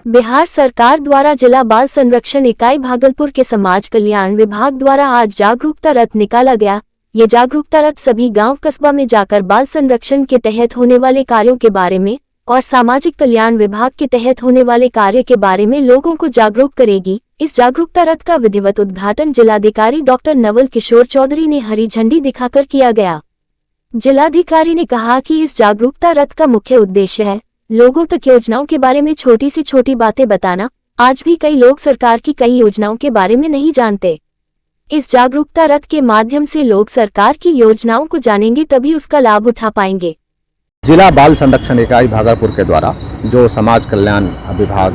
बिहार सरकार द्वारा जिला बाल संरक्षण इकाई भागलपुर के समाज कल्याण विभाग द्वारा आज जागरूकता रथ निकाला गया। ये जागरूकता रथ सभी गांव कस्बा में जाकर बाल संरक्षण के तहत होने वाले कार्यों के बारे में और सामाजिक कल्याण विभाग के तहत होने वाले कार्य के बारे में लोगों को जागरूक करेगी। इस जागरूकता रथ का विधिवत उद्घाटन जिलाधिकारी डॉक्टर नवल किशोर चौधरी ने हरी झंडी दिखाकर किया गया। जिलाधिकारी ने कहा कि इस जागरूकता रथ का मुख्य उद्देश्य है लोगों तक योजनाओं के बारे में छोटी से छोटी बातें बताना। आज भी कई लोग सरकार की कई योजनाओं के बारे में नहीं जानते। इस जागरूकता रथ के माध्यम से लोग सरकार की योजनाओं को जानेंगे, तभी उसका लाभ उठा पाएंगे। जिला बाल संरक्षण इकाई भागलपुर के द्वारा जो समाज कल्याण विभाग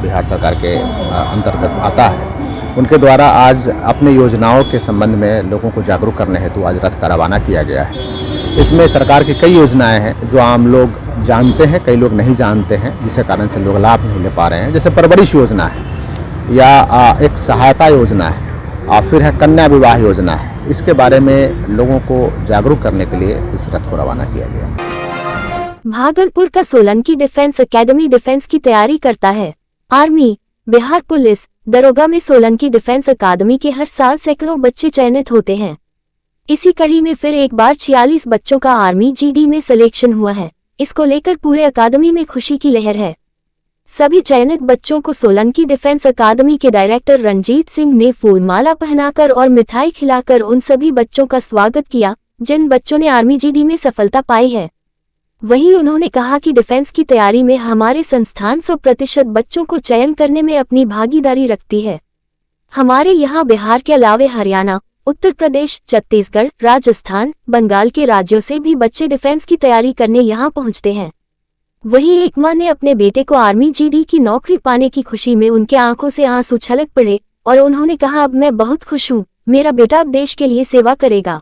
बिहार सरकार के अंतर्गत आता है, उनके द्वारा आज अपनी योजनाओं के संबंध में लोगों को जागरूक करने हेतु आज रथ का रवाना किया गया है। इसमें सरकार की कई योजनाएं हैं जो आम लोग जानते हैं, कई लोग नहीं जानते हैं, जिसके कारण से लोग लाभ नहीं ले पा रहे हैं। जैसे परवरिश योजना है या एक सहायता योजना है और फिर है कन्या विवाह योजना है। इसके बारे में लोगों को जागरूक करने के लिए इस रथ को रवाना किया गया। भागलपुर का सोलंकी डिफेंस एकेडमी डिफेंस की तैयारी करता है। आर्मी, बिहार पुलिस दरोगा में सोलंकी डिफेंस अकादमी के हर साल सैकड़ों बच्चे चयनित होते हैं। इसी कड़ी में फिर एक बार 46 बच्चों का आर्मी जीडी में सिलेक्शन हुआ है। इसको लेकर पूरे अकादमी में खुशी की लहर है। सभी चयनित बच्चों को सोलंकी डिफेंस अकादमी के डायरेक्टर रंजीत सिंह ने फूलमाला पहनाकर और मिठाई खिलाकर उन सभी बच्चों का स्वागत किया जिन बच्चों ने आर्मी जीडी में सफलता पाई है। वहीं उन्होंने कहा कि डिफेंस की तैयारी में हमारे संस्थान 100% बच्चों को चयन करने में अपनी भागीदारी रखती है। हमारे यहाँ बिहार के अलावे हरियाणा, उत्तर प्रदेश, छत्तीसगढ़, राजस्थान, बंगाल के राज्यों से भी बच्चे डिफेंस की तैयारी करने यहाँ पहुँचते हैं। वहीं एक मां ने अपने बेटे को आर्मी जीडी की नौकरी पाने की खुशी में उनके आंखों से आंसू छलक पड़े और उन्होंने कहा, अब मैं बहुत खुश हूँ, मेरा बेटा अब देश के लिए सेवा करेगा।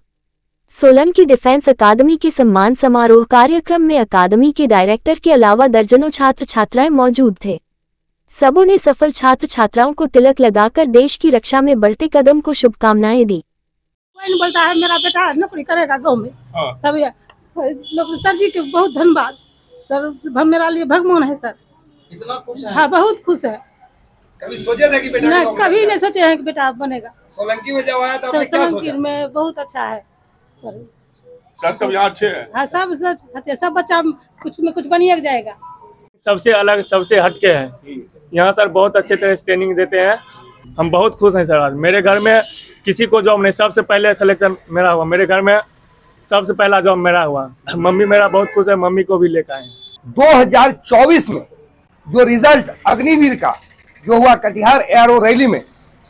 सोलंकी डिफेंस अकादमी के सम्मान समारोह कार्यक्रम में अकादमी के डायरेक्टर के अलावा दर्जनों छात्र छात्राएं मौजूद थे। सबों ने सफल छात्र छात्राओं को तिलक लगाकर देश की रक्षा में बढ़ते कदम को शुभकामनाएं दी। कोई बोलता है मेरा बेटा नौकरी करेगा गांव में। सब लोग सर जी के बहुत धन्यवाद सर, मेरा लिए भगवान है सर। इतना खुश है? हाँ, बहुत खुश है। कभी सोचे थे कि बेटा नहीं, कभी नहीं सोचे हैं कि बेटा बनेगा। सोलंकी में जब आया तो आपने क्या सोचा? सोलंकी में बहुत अच्छा है सर। सब यहाँ अच्छे हैं। हाँ, सब अच्छे, सब बच्चा कुछ में कुछ बनिए जाएगा। सबसे अलग, सबसे हटके हैं यहाँ सर। बहुत अच्छे तरह से ट्रेनिंग देते हैं। हम बहुत खुश हैं सर। आज मेरे घर में किसी को जॉब नहीं, सबसे पहले सिलेक्शन मेरा हुआ। मेरे घर में सबसे पहला जॉब मेरा हुआ। मम्मी मेरा बहुत खुश है, मम्मी को भी लेकर आए। 2024 में जो रिजल्ट अग्निवीर का जो हुआ कटिहार एरो रैली में,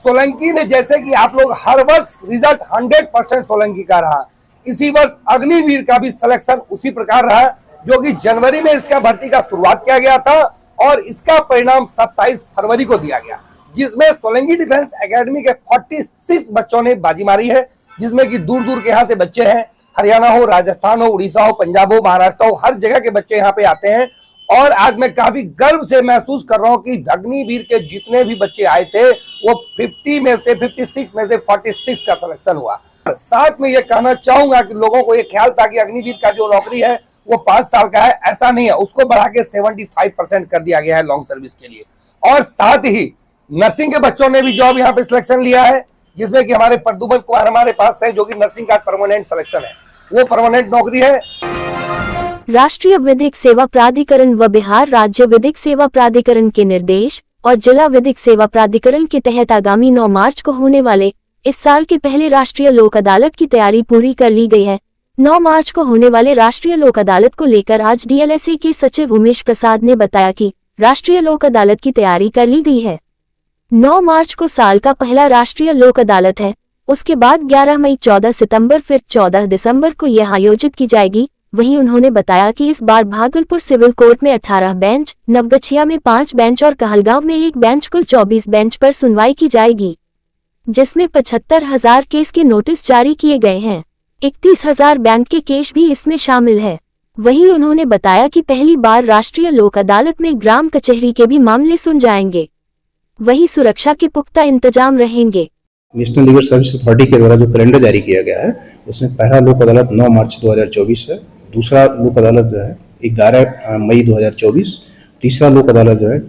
सोलंकी ने, जैसे कि आप लोग हर वर्ष रिजल्ट 100% सोलंकी का रहा, इसी वर्ष अग्निवीर का भी सिलेक्शन उसी प्रकार रहा, जो कि जनवरी में इसका भर्ती का शुरुआत किया गया था और इसका परिणाम 27 फरवरी को दिया गया, जिसमें सोलंकी डिफेंस एकेडमी के 46 बच्चों ने बाजी मारी है, जिसमें कि दूर दूर के यहाँ से बच्चे हैं। हरियाणा हो, राजस्थान हो, उड़ीसा हो, पंजाब हो, महाराष्ट्र हो, हर जगह के बच्चे यहाँ पे आते हैं। और आज मैं काफी गर्व से महसूस कर रहा हूँ कि अग्निवीर के जितने भी बच्चे आए थे वो 56 में से 46 का सिलेक्शन हुआ। साथ में ये कहना चाहूंगा कि लोगों को ये ख्याल था कि अग्निवीर का जो नौकरी है वो 5 साल का है, ऐसा नहीं है। उसको बढ़ा के 75% कर दिया गया है लॉन्ग सर्विस के लिए। और साथ ही नर्सिंग के बच्चों ने भी जॉब यहाँ पे सिलेक्शन लिया है, जिसमें कि हमारे प्रदुमन कुमार हमारे पास है, जो कि नर्सिंग का परमानेंट सिलेक्शन है, वो परमानेंट नौकरी है। राष्ट्रीय विधिक सेवा प्राधिकरण व बिहार राज्य विधिक सेवा प्राधिकरण के निर्देश और जिला विधिक सेवा प्राधिकरण के तहत आगामी 9 मार्च को होने वाले इस साल के पहले राष्ट्रीय लोक अदालत की तैयारी पूरी कर ली गई है। 9 मार्च को होने वाले राष्ट्रीय लोक अदालत को लेकर आज डीएलएसए के सचिव उमेश प्रसाद ने बताया कि राष्ट्रीय लोक अदालत की तैयारी कर ली गई है। 9 मार्च को साल का पहला राष्ट्रीय लोक अदालत है। उसके बाद 11 मई, 14 सितंबर, फिर 14 दिसंबर को यह आयोजित की जाएगी। वहीं उन्होंने बताया कि इस बार भागलपुर सिविल कोर्ट में 18 बेंच, नवगछिया में 5 बेंच और कहलगांव में 1 बेंच, कुल 24 बेंच पर सुनवाई की जाएगी, जिसमें 75,000 केस के नोटिस जारी किए गए हैं। 31,000 बैंक के केस भी इसमें शामिल है। वहीं उन्होंने बताया कि पहली बार राष्ट्रीय लोक अदालत में ग्राम कचहरी के भी मामले सुन जाएंगे। वहीं सुरक्षा के पुख्ता इंतजाम रहेंगे। नेशनल लीगल सर्विस अथॉरिटी के द्वारा जो कैलेंडर जारी किया गया है, उसमें पहला लोक अदालत 9 मार्च 2024 है, दूसरा लोक अदालत जो है 11 मई 2024 तीसरा लोक अदालत जो है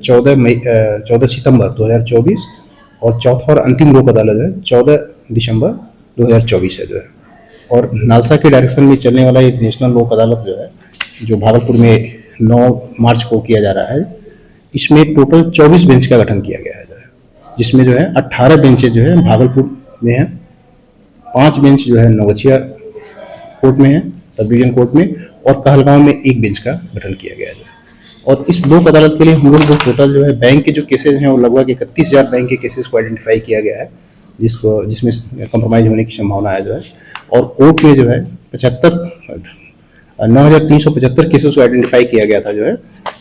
14 सितंबर 2024 और चौथा और अंतिम लोक अदालत जो है 14 दिसंबर 2024 है जो है। और नालसा के डायरेक्शन में चलने वाला एक नेशनल लोक अदालत जो है, जो भागलपुर में 9 मार्च को किया जा रहा है, इसमें टोटल 24 बेंच का गठन किया गया है जो है, जिसमें जो है 18 बेंचेज जो है भागलपुर में है, 5 बेंच जो है नवगछिया कोर्ट में है, सब डिवीजन कोर्ट में, और कहलगांव में 1 बेंच का गठन किया गया है। और इस लोक अदालत के लिए हम लोग टोटल जो है बैंक के जो केसेज हैं वो लगभग 31,000 बैंक के केसेस को आइडेंटिफाई किया गया है, जिसमें कंप्रोमाइज होने की संभावना है जो है। और कोर्ट में जो है 9,375 केसेस को आइडेंटिफाई किया गया था जो है,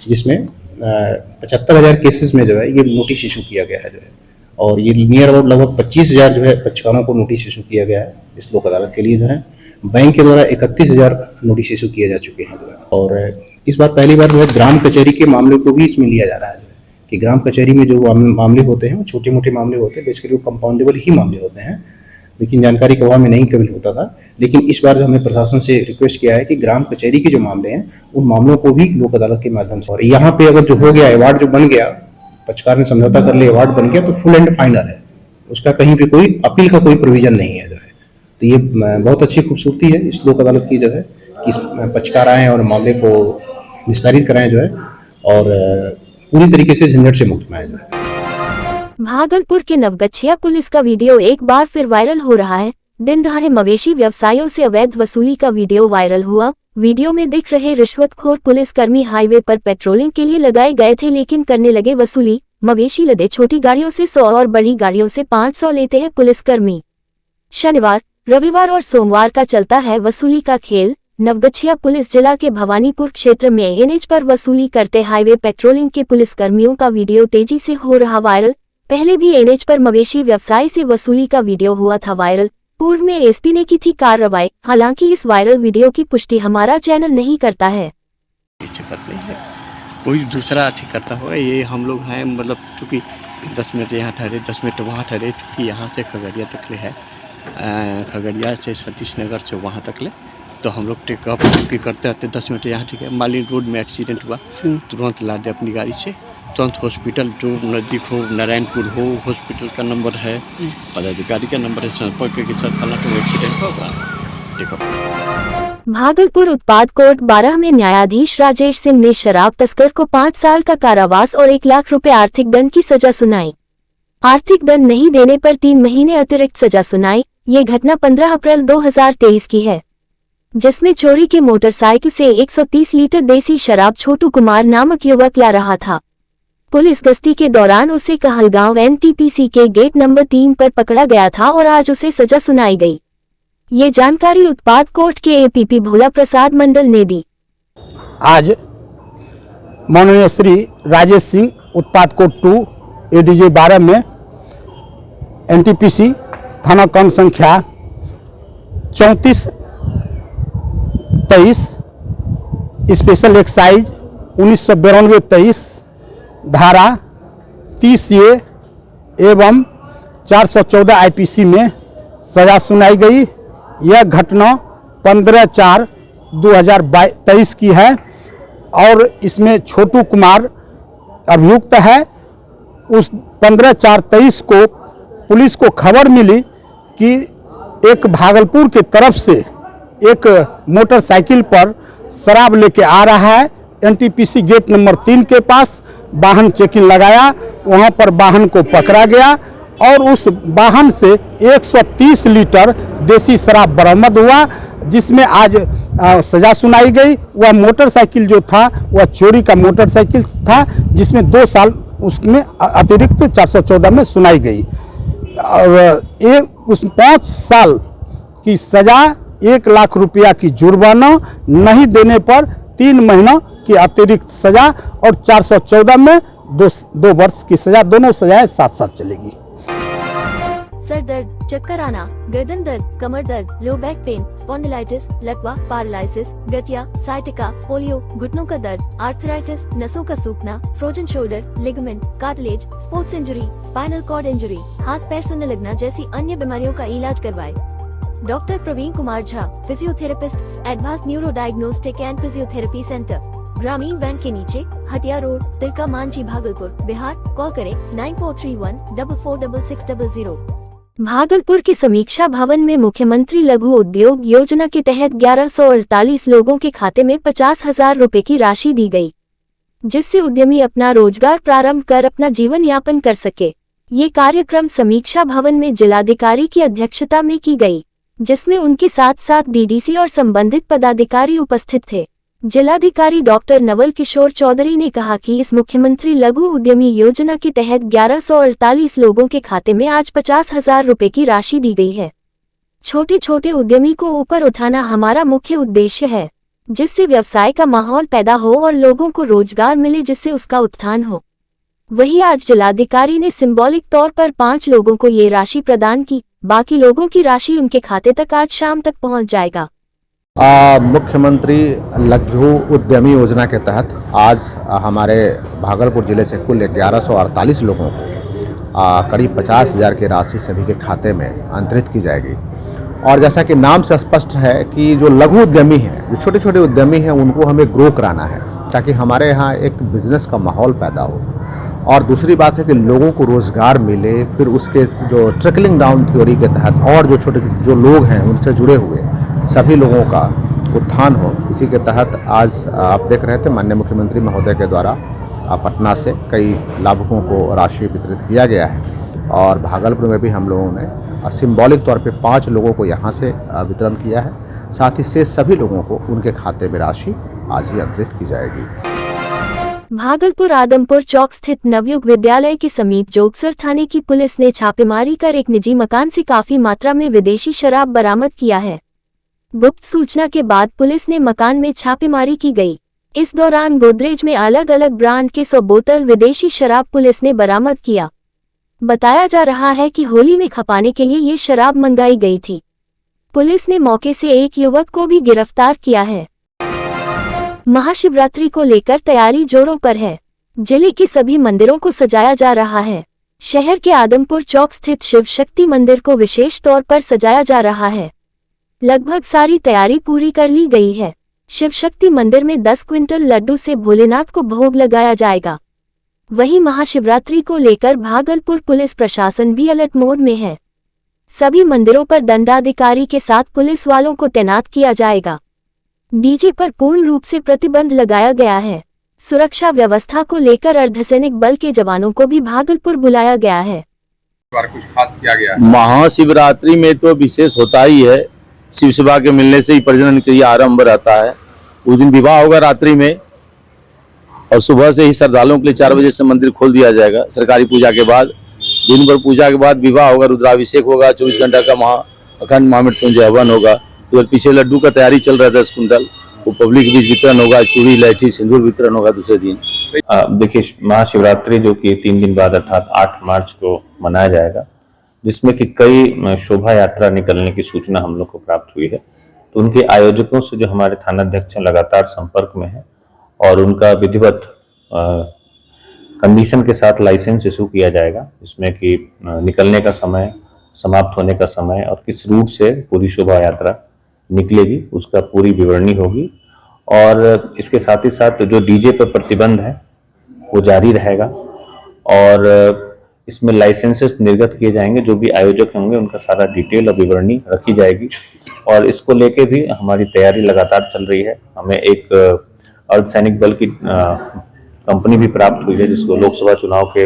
जिसमें 75,000 केसेस में जो है ये नोटिस इशू किया गया है जो है। और ये नियर अबाउट लगभग 25,000 जो है पक्षकारों को नोटिस इशू किया गया है इस लोक अदालत के लिए जो है। बैंक के द्वारा 31,000 नोटिस इशू किए जा चुके हैं जो है। और इस बार पहली बार जो है ग्राम कचहरी के मामले को भी इसमें लिया जा रहा है कि ग्राम कचहरी में जो मामले होते हैं वो छोटे मोटे मामले होते हैं, बेसिकली वो कंपाउंडेबल ही मामले होते हैं, लेकिन जानकारी के अभाव में नहीं कभी होता था। लेकिन इस बार जो हमने प्रशासन से रिक्वेस्ट किया है कि ग्राम कचहरी के जो मामले हैं उन मामलों को भी लोक अदालत के माध्यम से, और यहाँ पे अगर जो हो गया अवार्ड जो बन गया, पक्षकार ने समझौता कर लिया, अवार्ड बन गया, तो फुल एंड फाइनल है, उसका कहीं भी कोई अपील का कोई प्रोविजन नहीं है जो है। तो ये बहुत अच्छी खूबसूरती है इस लोक अदालत की जो है कि पक्षकार आए और मामले को निस्तारित कराएं जो है, और पूरी तरीके से झंझट से मुक्त में आए जो है। भागलपुर के नवगछिया पुलिस का वीडियो एक बार फिर वायरल हो रहा है। दिन दहाड़े मवेशी व्यवसायियों से अवैध वसूली का वीडियो वायरल हुआ। वीडियो में दिख रहे रिश्वतखोर पुलिसकर्मी हाईवे पर पेट्रोलिंग के लिए लगाए गए थे, लेकिन करने लगे वसूली। मवेशी लदे छोटी गाड़ियों से 100 और बड़ी गाड़ियों से 500 लेते हैं पुलिसकर्मी। शनिवार, रविवार और सोमवार का चलता है वसूली का खेल। नवगछिया पुलिस जिला के भवानीपुर क्षेत्र में एनएच पर वसूली करते हाईवे पेट्रोलिंग के पुलिसकर्मियों का वीडियो तेजी से हो रहा वायरल। पहले भी एनएच पर मवेशी व्यवसाय से वसूली का वीडियो हुआ था वायरल। पूर्व में एसपी ने की थी कार्रवाई। हालांकि इस वायरल वीडियो की पुष्टि हमारा चैनल नहीं करता है। नहीं है, कोई दूसरा अथी करता होगा। ये हम लोग हैं, मतलब चूँकि 10 मिनट यहाँ ठहरे, 10 मिनट वहाँ ठहरे, चूँकि यहाँ से खगड़िया तक ले है, खगड़िया से सतीश नगर से वहाँ तक ले, तो हम लोग टेकअप चूँकि करते रहते 10 मिनट यहाँ, ठीक है। मालिन रोड में एक्सीडेंट हुआ, तुरंत ला दे अपनी गाड़ी से, तुरंत हॉस्पिटल जो नज़दीक हो, नारायणपुर हो, हॉस्पिटल का नंबर है, पदाधिकारी का नंबर है, संपर्क के साथ फला तो एक्सीडेंट होगा, टेकअप। भागलपुर उत्पाद कोर्ट 12 में न्यायाधीश राजेश सिंह ने शराब तस्कर को 5 साल का कारावास और 1 लाख रुपए आर्थिक दंड की सजा सुनाई। आर्थिक दंड नहीं देने पर 3 महीने अतिरिक्त सजा सुनाई। ये घटना 15 अप्रैल 2023 की है, जिसमें चोरी के मोटरसाइकिल से 130 लीटर देसी शराब छोटू कुमार नामक युवक ला रहा था। पुलिस गश्ती के दौरान उसे कहलगांव एनटीपीसी के गेट नंबर 3 पर पकड़ा गया था और आज उसे सजा सुनाई गई। ये जानकारी उत्पाद कोर्ट के एपीपी भोला प्रसाद मंडल ने दी। आज माननीय श्री राजेश सिंह उत्पाद कोर्ट 2 एडीजे 12 में एनटीपीसी थाना क्रम संख्या 34-23 स्पेशल एक्साइज 1992-23 धारा 30A एवं 414 आईपीसी में सजा सुनाई गई। यह घटना 15/4/2023 की है और इसमें छोटू कुमार अभियुक्त है। उस 15/4/23 को पुलिस को खबर मिली कि एक भागलपुर के तरफ से एक मोटरसाइकिल पर शराब लेके आ रहा है। एनटीपीसी गेट नंबर 3 के पास वाहन चेकिंग लगाया, वहां पर वाहन को पकड़ा गया और उस वाहन से 130 लीटर देसी शराब बरामद हुआ, जिसमें आज सजा सुनाई गई। वह मोटरसाइकिल जो था वह चोरी का मोटरसाइकिल था, जिसमें 2 साल उसमें अतिरिक्त 414 में सुनाई गई और उस 5 साल की सजा, 1 लाख रुपया की जुर्माना, नहीं देने पर 3 महीना की अतिरिक्त सजा और 414 में 2 वर्ष की सजा। दोनों सजाएं साथ साथ चलेगी। सर दर्द, चक्कर आना, गर्दन दर्द, कमर दर्द, लो बैक पेन, स्पॉन्डिलाइटिस, लकवा, पैरालिसिस, गठिया, साइटिका, पोलियो, घुटनों का दर्द, आर्थराइटिस, नसों का सूखना, frozen shoulder, ligament, cartilage, sports injury, spinal cord injury, हाथ पैर सुनने लगना जैसी अन्य बीमारियों का इलाज करवाए। Doctor Praveen Kumar Jha, physiotherapist, advance neuro diagnostic and physiotherapy centre. Gramin bank के नीचे, हटिया रोड, तिलका मांझी, भागलपुर, बिहार। कॉल करें 9431446600। भागलपुर के समीक्षा भवन में मुख्यमंत्री लघु उद्योग योजना के तहत 1148 लोगों के खाते में 50,000 रुपए की राशि दी गई, जिससे उद्यमी अपना रोजगार प्रारंभ कर अपना जीवन यापन कर सके। ये कार्यक्रम समीक्षा भवन में जिलाधिकारी की अध्यक्षता में की गई, जिसमें उनके साथ साथ डीडीसी और संबंधित पदाधिकारी उपस्थित थे। जिलाधिकारी डॉक्टर नवल किशोर चौधरी ने कहा कि इस मुख्यमंत्री लघु उद्यमी योजना के तहत 1148 लोगों के खाते में आज 50,000 रुपए की राशि दी गई है। छोटे छोटे उद्यमी को ऊपर उठाना हमारा मुख्य उद्देश्य है, जिससे व्यवसाय का माहौल पैदा हो और लोगों को रोजगार मिले, जिससे उसका उत्थान हो। वहीं आज जिलाधिकारी ने सिंबॉलिक तौर पर 5 लोगों को ये राशि प्रदान की। बाकी लोगों की राशि उनके खाते तक आज शाम तक पहुंच जाएगा। मुख्यमंत्री लघु उद्यमी योजना के तहत आज हमारे भागलपुर जिले से कुल 1148 लोगों को करीब 50,000 की राशि सभी के खाते में अंतरित की जाएगी। और जैसा कि नाम से स्पष्ट है कि जो लघु उद्यमी हैं, जो छोटे छोटे उद्यमी हैं, उनको हमें ग्रो कराना है ताकि हमारे यहाँ एक बिजनेस का माहौल पैदा हो। और दूसरी बात है कि लोगों को रोज़गार मिले, फिर उसके जो ट्रिकलिंग डाउन थ्योरी के तहत और जो छोटे जो लोग हैं उनसे जुड़े हुए सभी लोगों का उत्थान हो। इसी के तहत आज आप देख रहे थे माननीय मुख्यमंत्री महोदय के द्वारा पटना से कई लाभुकों को राशि वितरित किया गया है। और भागलपुर में भी हम लोगों ने सिंबॉलिक तौर पे 5 लोगों को यहाँ से वितरण किया है। साथ ही से सभी लोगों को उनके खाते में राशि आज ही अंतरित की जाएगी। भागलपुर आदमपुर चौक स्थित नवयुग विद्यालय के समीप जोगसर थाने की पुलिस ने छापेमारी कर एक निजी मकान से काफी मात्रा में विदेशी शराब बरामद किया है। गुप्त सूचना के बाद पुलिस ने मकान में छापेमारी की गई। इस दौरान गोदरेज में अलग अलग ब्रांड के 100 बोतल विदेशी शराब पुलिस ने बरामद किया। बताया जा रहा है कि होली में खपाने के लिए ये शराब मंगाई गई थी। पुलिस ने मौके से एक युवक को भी गिरफ्तार किया है। महाशिवरात्रि को लेकर तैयारी जोरों पर है। जिले के सभी मंदिरों को सजाया जा रहा है। शहर के आदमपुर चौक स्थित शिव शक्ति मंदिर को विशेष तौर पर सजाया जा रहा है। लगभग सारी तैयारी पूरी कर ली गई है। शिव शक्ति मंदिर में 10 क्विंटल लड्डू से भोलेनाथ को भोग लगाया जाएगा। वहीं महाशिवरात्रि को लेकर भागलपुर पुलिस प्रशासन भी अलर्ट मोड में है। सभी मंदिरों पर दंडाधिकारी के साथ पुलिस वालों को तैनात किया जाएगा। डीजे पर पूर्ण रूप से प्रतिबंध लगाया गया है। सुरक्षा व्यवस्था को लेकर अर्धसैनिक बल के जवानों को भी भागलपुर बुलाया गया है। कुछ खास किया गया है? महाशिवरात्रि में तो विशेष होता ही है। शिव सेवा के मिलने से ही प्रजनन क्रिया आरंभ रहता है। उस दिन विवाह होगा रात्रि में और सुबह से ही श्रद्धालुओं के लिए 4 बजे से मंदिर खोल दिया जाएगा। सरकारी पूजा के बाद दिन भर पूजा के बाद विवाह होगा, रुद्राभिषेक होगा, 24 घंटा का अखंड महामृत्युंजय हवन होगा। उधर पीछे लड्डू का तैयारी चल रहा है 10 कुंटल, वो पब्लिक बीच वितरण होगा। चूड़ी लहठी सिंदूर वितरण होगा दूसरे दिन। देखिए, महाशिवरात्रि जो कि 3 दिन बाद अर्थात 8 मार्च को मनाया जाएगा, जिसमें कि कई शोभा यात्रा निकलने की सूचना हम लोग को प्राप्त हुई है। तो उनके आयोजकों से जो हमारे थानाध्यक्ष लगातार संपर्क में है और उनका विधिवत कंडीशन के साथ लाइसेंस इशू किया जाएगा, जिसमें कि निकलने का समय, समाप्त होने का समय और किस रूट से पूरी शोभा यात्रा निकलेगी उसका पूरी विवरणी होगी। और इसके साथ ही साथ जो डीजे पर प्रतिबंध है वो जारी रहेगा और इसमें लाइसेंसेस निर्गत किए जाएंगे। जो भी आयोजक होंगे उनका सारा डिटेल और विवरणी रखी जाएगी और इसको लेके भी हमारी तैयारी लगातार चल रही है। हमें एक अर्धसैनिक बल की कंपनी भी प्राप्त हुई है, जिसको लोकसभा चुनाव के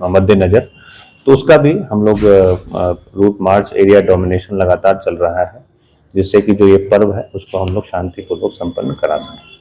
मद्देनजर, तो उसका भी हम लोग रूट मार्च एरिया डोमिनेशन लगातार चल रहा है, जिससे कि जो ये पर्व है उसको हम लोग शांतिपूर्वक संपन्न करा सकें।